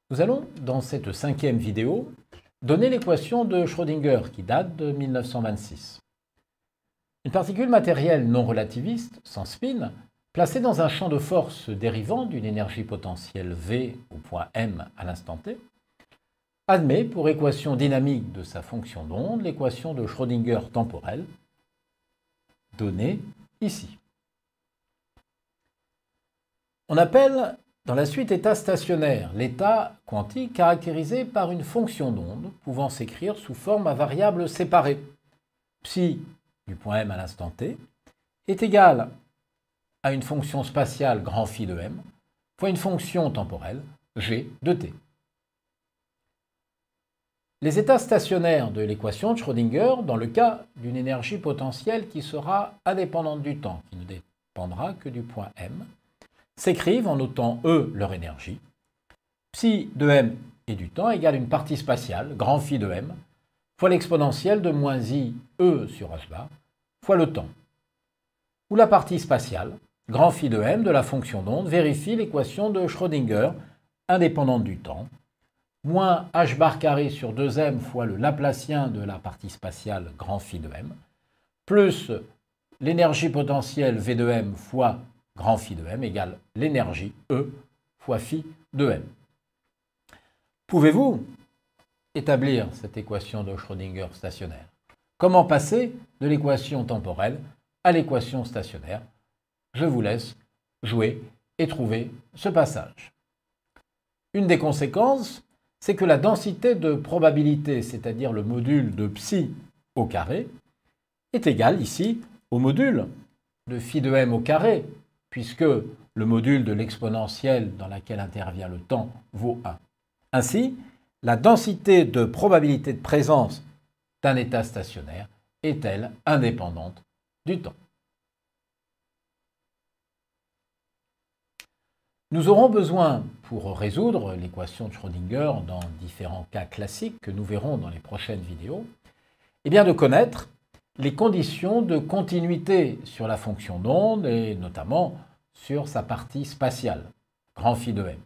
Nous allons, dans cette 5e vidéo, donner l'équation de Schrödinger qui date de 1926. Une particule matérielle non relativiste, sans spin, placée dans un champ de force dérivant d'une énergie potentielle V au point M à l'instant t, admet pour équation dynamique de sa fonction d'onde l'équation de Schrödinger temporelle, donnée ici. On appelle dans la suite état stationnaire l'état quantique caractérisé par une fonction d'onde pouvant s'écrire sous forme à variables séparées. Psi du point M à l'instant t est égal à une fonction spatiale grand phi de M fois une fonction temporelle g de t. Les états stationnaires de l'équation de Schrödinger, dans le cas d'une énergie potentielle qui sera indépendante du temps, qui ne dépendra que du point M, s'écrivent en notant E leur énergie. Psi de M et du temps égale une partie spatiale, grand phi de M, fois l'exponentielle de moins I E sur h bar, fois le temps. Où la partie spatiale, grand phi de M de la fonction d'onde, vérifie l'équation de Schrödinger indépendante du temps, moins h bar carré sur 2m fois le Laplacien de la partie spatiale grand phi de M, plus l'énergie potentielle V de M fois grand phi de M égale l'énergie E fois phi de M. Pouvez-vous établir cette équation de Schrödinger stationnaire? Comment passer de l'équation temporelle à l'équation stationnaire? Je vous laisse jouer et trouver ce passage. Une des conséquences, c'est que la densité de probabilité, c'est-à-dire le module de psi au carré, est égale ici au module de phi de M au carré, puisque le module de l'exponentielle dans laquelle intervient le temps vaut 1. Ainsi, la densité de probabilité de présence d'un état stationnaire est-elle indépendante du temps? Nous aurons besoin, pour résoudre l'équation de Schrödinger dans différents cas classiques que nous verrons dans les prochaines vidéos, de connaître les conditions de continuité sur la fonction d'onde et notamment sur sa partie spatiale, grand phi de M.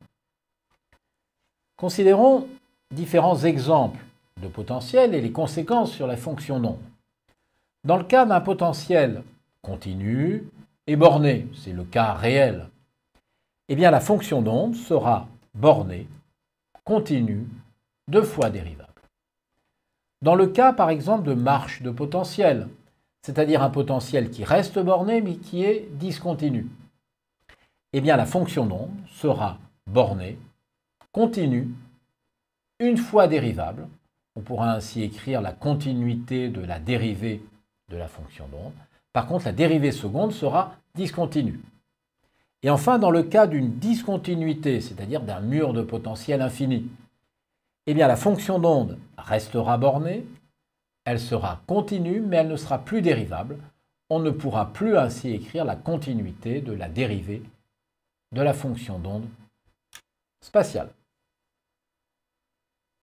Considérons différents exemples de potentiel et les conséquences sur la fonction d'onde. Dans le cas d'un potentiel continu et borné, c'est le cas réel, la fonction d'onde sera bornée, continue, 2 fois dérivable. Dans le cas, par exemple, de marche de potentiel, c'est-à-dire un potentiel qui reste borné mais qui est discontinu, la fonction d'onde sera bornée, continue, 1 fois dérivable. On pourra ainsi écrire la continuité de la dérivée de la fonction d'onde. Par contre, la dérivée seconde sera discontinue. Et enfin, dans le cas d'une discontinuité, c'est-à-dire d'un mur de potentiel infini, la fonction d'onde restera bornée, elle sera continue, mais elle ne sera plus dérivable. On ne pourra plus ainsi écrire la continuité de la dérivée de la fonction d'onde spatiale.